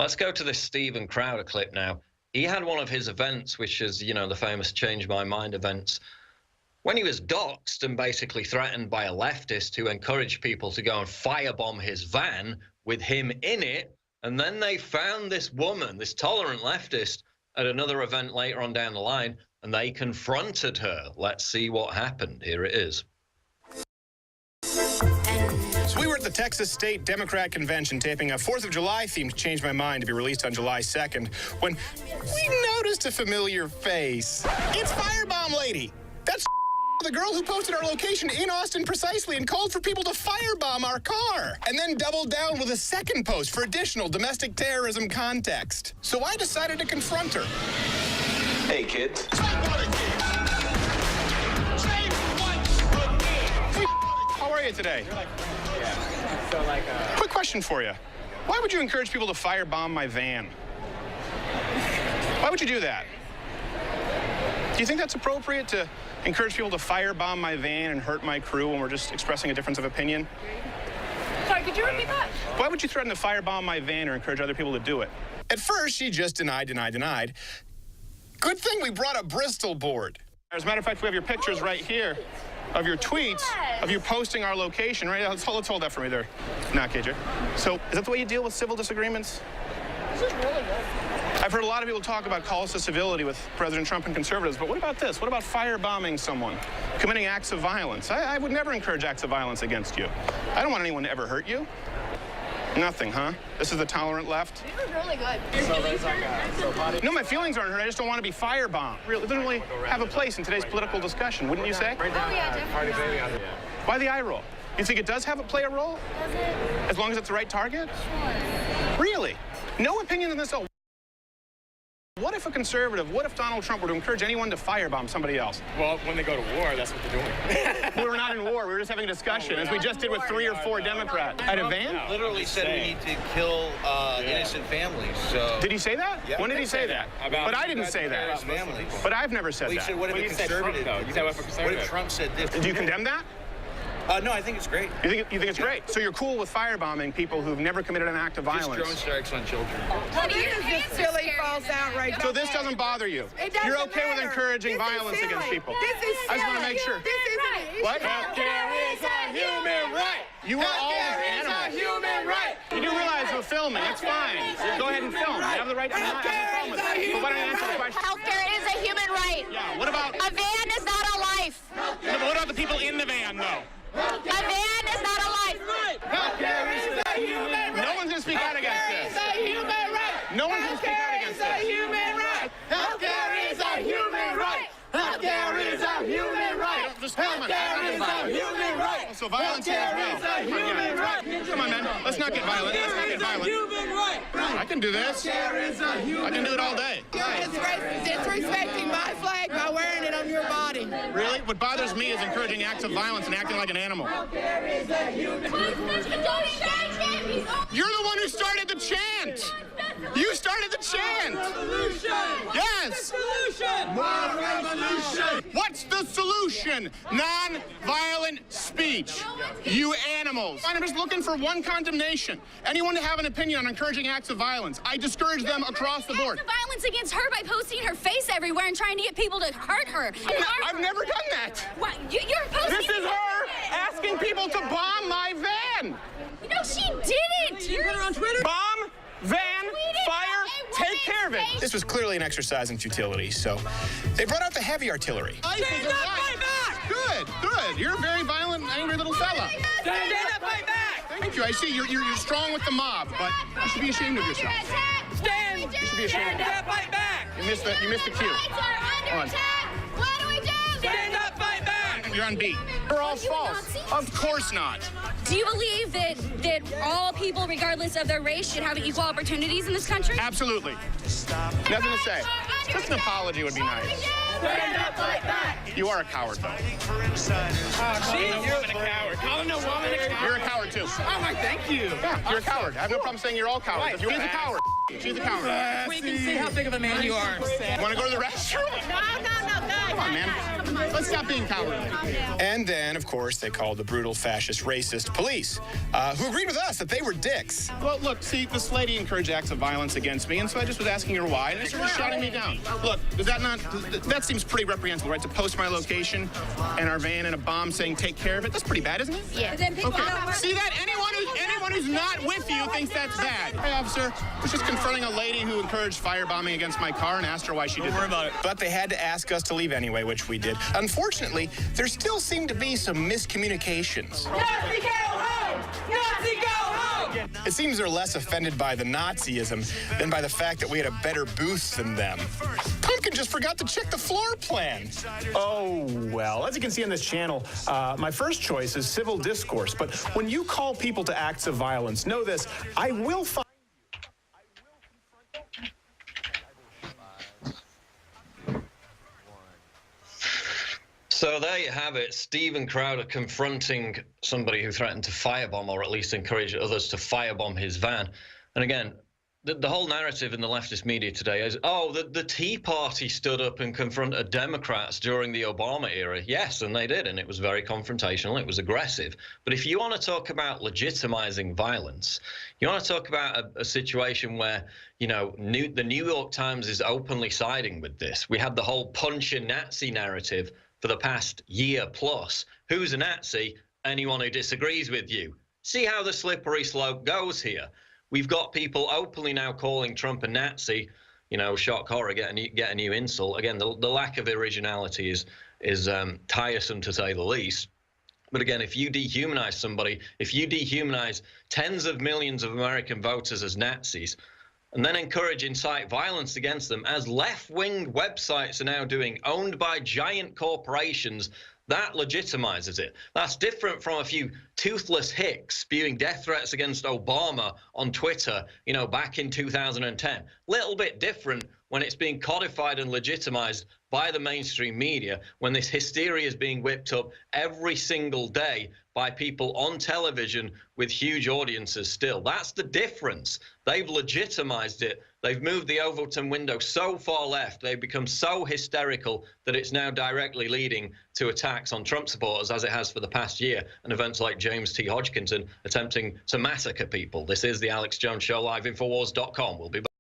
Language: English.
Let's go to this Steven Crowder clip now. He had one of his events, which is, the famous Change My Mind events, when he was doxxed and basically threatened by a leftist who encouraged people to go and firebomb his van with him in it. And then they found this woman, this tolerant leftist, at another event later on down the line, and they confronted her. Let's see what happened. Here it is. So we were at the Texas State Democrat Convention taping a 4th of July themed Change My Mind to be released on July 2nd when we noticed a familiar face. It's Firebomb Lady. That's the girl who posted our location in Austin precisely and called for people to firebomb our car. And then doubled down with a second post for additional domestic terrorism context. So I decided to confront her. Hey, kids. How are you today? Quick question for you. Why would you encourage people to firebomb my van? Why would you do that? Do you think that's appropriate to encourage people to firebomb my van and hurt my crew when we're just expressing a difference of opinion? Sorry, could you repeat that? Why would you threaten to firebomb my van or encourage other people to do it? At first, she just denied. Good thing we brought a Bristol board. As a matter of fact, we have your pictures right here of your tweets, of you posting our location, right? Let's hold that for me there. Not KJ. So, is that the way you deal with civil disagreements? This is really good. I've heard a lot of people talk about calls to civility with President Trump and conservatives, but what about this? What about firebombing someone, committing acts of violence? I would never encourage acts of violence against you. I don't want anyone to ever hurt you. Nothing, huh? This is the tolerant left? This is really good. No, my feelings aren't hurt. I just don't want to be firebombed. It doesn't really have a place in today's political discussion, wouldn't you say? Oh, yeah, definitely. Why the eye roll? You think it does play a role? Does it? As long as it's the right target? Sure. Really? No opinion on this at all? What if a conservative, what if Donald Trump were to encourage anyone to firebomb somebody else? Well, when they go to war, that's what they're doing. We were not in war. We were just having a discussion, as we just did with 3 or 4 Democrats. At a van? No. Literally said we need to kill innocent families. So. Did he say that? Yeah. When did he say that? About But I didn't say that. Families. But I've never said Well, you that. said, what if When a you said Trump, conservative? though, you said what if a What conservative? if Trump said this? Do you condemn that? No, I think it's great. You think it's great? So you're cool with firebombing people who've never committed an act of Just violence? drone strikes on children. This is just silly false outrage. So this doesn't bother you? It doesn't You're okay with matter. encouraging This is violence silly. against people? This is I just want to silly. make sure. This isn't. What? Healthcare is a human right. You are all animals. human right. You do realize we're filming. It's fine. Go ahead and film. You have the right to not have a problem with it. But why don't you answer the question? Healthcare is a human right. Yeah, what about... A van is not a life. No, but what about the people in the van, though? A van is not a life. Healthcare is a human right. No one's going to speak out against this. a human right. No one's going to speak out against this. human right. Healthcare is a human right. Healthcare is a human right. Just come on. human right. So violence here as well. Come on, man. Let's not get violent. Let's not get violent. Human right. I can do this. I can do it all day. You're disrespecting my flag by wearing it on your body. Really? What bothers me is encouraging acts of violence and acting like an animal. You're the one who started the chant. You started the chant. Revolution. Yes. Solution. More revolution. What's the solution? Non-violent speech. You animals. I'm just looking for one condemnation. Anyone to have an opinion on encouraging acts of violence. I discourage them across the board. Acts of violence against her by posting her face everywhere and trying to get people to hurt her. I've never done that. What? You're posting. This is her asking people to bomb my van. No, she didn't. You put it on Twitter? Bomb, van, fire, take care of it. This was clearly an exercise in futility, so they brought out the heavy artillery. Stand up, fight back. Good. You're a very violent, angry little fella. Stand up, fight back. Thank you. I see you're strong with the mob, but you should be ashamed of yourself. Stand. You should be ashamed. Stand up, fight back. You missed the cue. What do we do? Stand up, fight back. You're on beat. They're all false. Of course not. Do you believe that all people, regardless of their race, should have equal opportunities in this country? Absolutely. Nothing to say. Just an apology would be nice. Stand up, fight back. You are a coward, though. You're a coward. Calling a woman a coward. You're a coward, too. Oh, my, thank you. Yeah, you're a coward. I have no problem saying you're all cowards. You're a coward. She's a coward. We can see how big of a man you are. Want to go to the restroom? No, guys. Come on, man. Let's stop being cowardly. And then, of course, they called the brutal, fascist, racist police, who agreed with us that they were dicks. Well, look, see, this lady encouraged acts of violence against me, and so I just was asking her why, and they started shouting me down. Look, that seems pretty reprehensible, right? To post my location and our van and a bomb saying, take care of it. That's pretty bad, isn't it? Yeah. Then people Okay. See that? Anyone who's not with you thinks that's bad. Hey, officer, I was just confronting a lady who encouraged firebombing against my car and asked her why she did it. Don't worry about it. But they had to ask us to leave anyway, which we did. Unfortunately, there still seemed to be some miscommunications. Nazi, go home! Nazi, go home! It seems they're less offended by the Nazism than by the fact that we had a better booth than them. Pumpkin just forgot to check the floor plan. Oh, well, as you can see on this channel, my first choice is civil discourse. But when you call people to acts of violence, know this, I will find So there you have it, Stephen Crowder confronting somebody who threatened to firebomb, or at least encourage others to firebomb his van. And again, the whole narrative in the leftist media today is, oh, the Tea Party stood up and confronted Democrats during the Obama era. Yes, and they did, and it was very confrontational, it was aggressive. But if you want to talk about legitimizing violence, you want to talk about a situation where, you know, the New York Times is openly siding with this. We had the whole punch a Nazi narrative for the past year plus. Who's a Nazi? Anyone who disagrees with you. See how the slippery slope goes here. We've got people openly now calling Trump a Nazi. You know, shock horror, get a new insult. Again, the lack of originality is tiresome, to say the least. But again, if you dehumanize somebody, if you dehumanize tens of millions of American voters as Nazis, and then incite violence against them, as left-wing websites are now doing, owned by giant corporations, that legitimizes it. That's different from a few toothless hicks spewing death threats against Obama on Twitter, you know, back in 2010. Little bit different when it's being codified and legitimized by the mainstream media, when this hysteria is being whipped up every single day by people on television with huge audiences still. That's the difference. They've legitimized it. They've moved the Overton window so far left. They've become so hysterical that it's now directly leading to attacks on Trump supporters, as it has for the past year, and events like James T. Hodgkinson attempting to massacre people. This is the Alex Jones Show, live, Infowars.com. We'll be back.